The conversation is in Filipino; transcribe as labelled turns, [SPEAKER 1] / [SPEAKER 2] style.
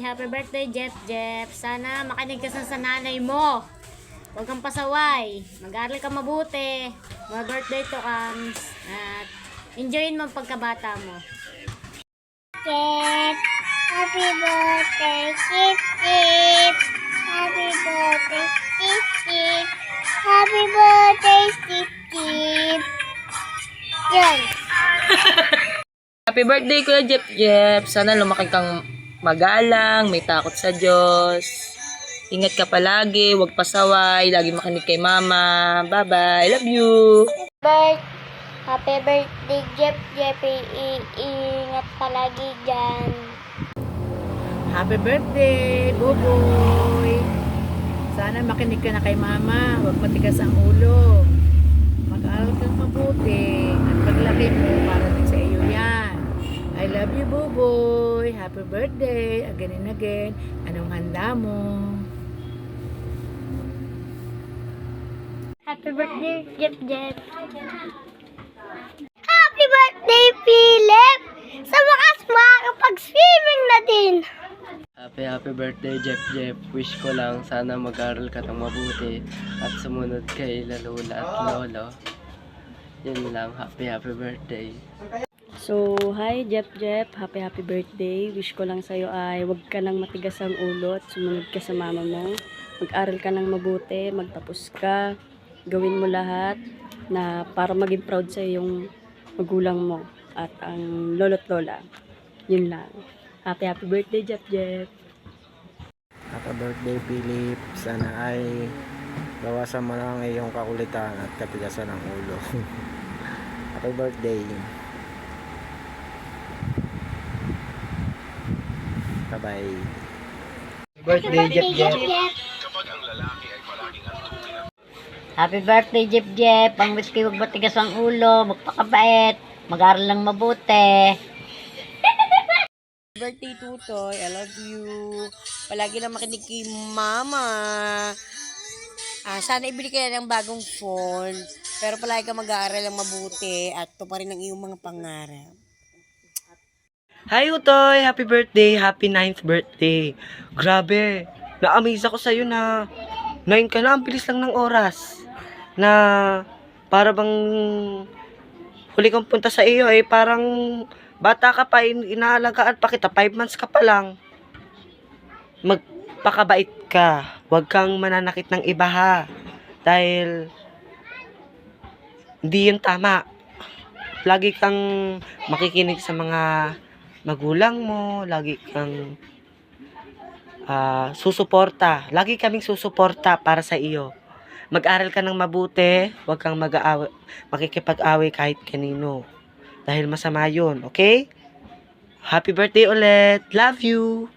[SPEAKER 1] Happy birthday, Jeff Jeff. Sana makinig ka sa nanay mo. Huwag kang pasaway. Mag-aaral ka mabuti. More birthday to comes. At enjoyin mo ang pagkabata mo.
[SPEAKER 2] Jeff, happy birthday, Jeff Jeff. Happy birthday, Jeff Jeff. Happy birthday, Jeff Jeff. Yun.
[SPEAKER 3] Happy birthday, Kuya Jeff Jeff. Sana lumaki kang magalang, may takot sa Diyos. Ingat ka palagi, huwag pasaway, lagi makinig kay Mama. Bye-bye, love you.
[SPEAKER 2] Happy birthday, Jeff Jeff. Iingat palagi dyan.
[SPEAKER 4] Happy birthday, Buboy! Sana makinig ka na kay Mama, huwag matigas ang ulo. Mag-aaral kang mabuti at paglaki mo para din sa iyo yan. I love you, Buboy! Happy birthday! Again and again. Anong handa mo?
[SPEAKER 2] Happy birthday, Jeff Jeff. Happy birthday, Philip! Sa wakas, makakapag-swimming na din.
[SPEAKER 5] Happy birthday, Jeff Jeff. Wish ko lang sana mag-aral ka ng mabuti at sumunod kay Lola at Lolo. Yun lang. Happy birthday.
[SPEAKER 6] So, hi Jeff Jeff, happy birthday. Wish ko lang sa'yo ay huwag ka nang matigas ang ulo at sumunod ka sa mama mo. Mag-aral ka ng mabuti, magtapos ka, gawin mo lahat na para maging proud sa yung magulang mo at ang lolo't lola. Yun lang. Happy birthday Jeff Jeff.
[SPEAKER 7] Happy birthday, Philip. Sana ay bawasan mo lang iyong kakulitan at katigasan ng ulo. Happy birthday. Bye-bye.
[SPEAKER 2] Birthday, Jeff Jeff.
[SPEAKER 1] Happy birthday, Jeff Jeff. Ang wish ko huwag matigas ang ulo, magpakabait, mag-aaral lang mabuti.
[SPEAKER 3] Birthday, Tutoy. I love you. Palagi lang makinig kay Mama. Sana ibili ka ng bagong phone. Pero palagi ka mag-aaral lang mabuti at ito pa rin ang iyong mga pangarap.
[SPEAKER 8] Hi Utoy! Happy birthday! Happy 9th birthday! Grabe! Na-amaze ako sa'yo na 9 ka na, ang bilis lang ng oras. Na para bang huli kang punta sa iyo parang bata ka pa, inaalagaan pa kita, 5 months ka pa lang. Magpakabait ka. Huwag kang mananakit ng iba ha. Dahil hindi yun tama. Lagi kang makikinig sa mga magulang mo, lagi kang susuporta. Lagi kaming susuporta para sa iyo. Mag-aral ka ng mabuti, huwag kang makikipag-away kahit kanino. Dahil masama yun, okay? Happy birthday ulit. Love you.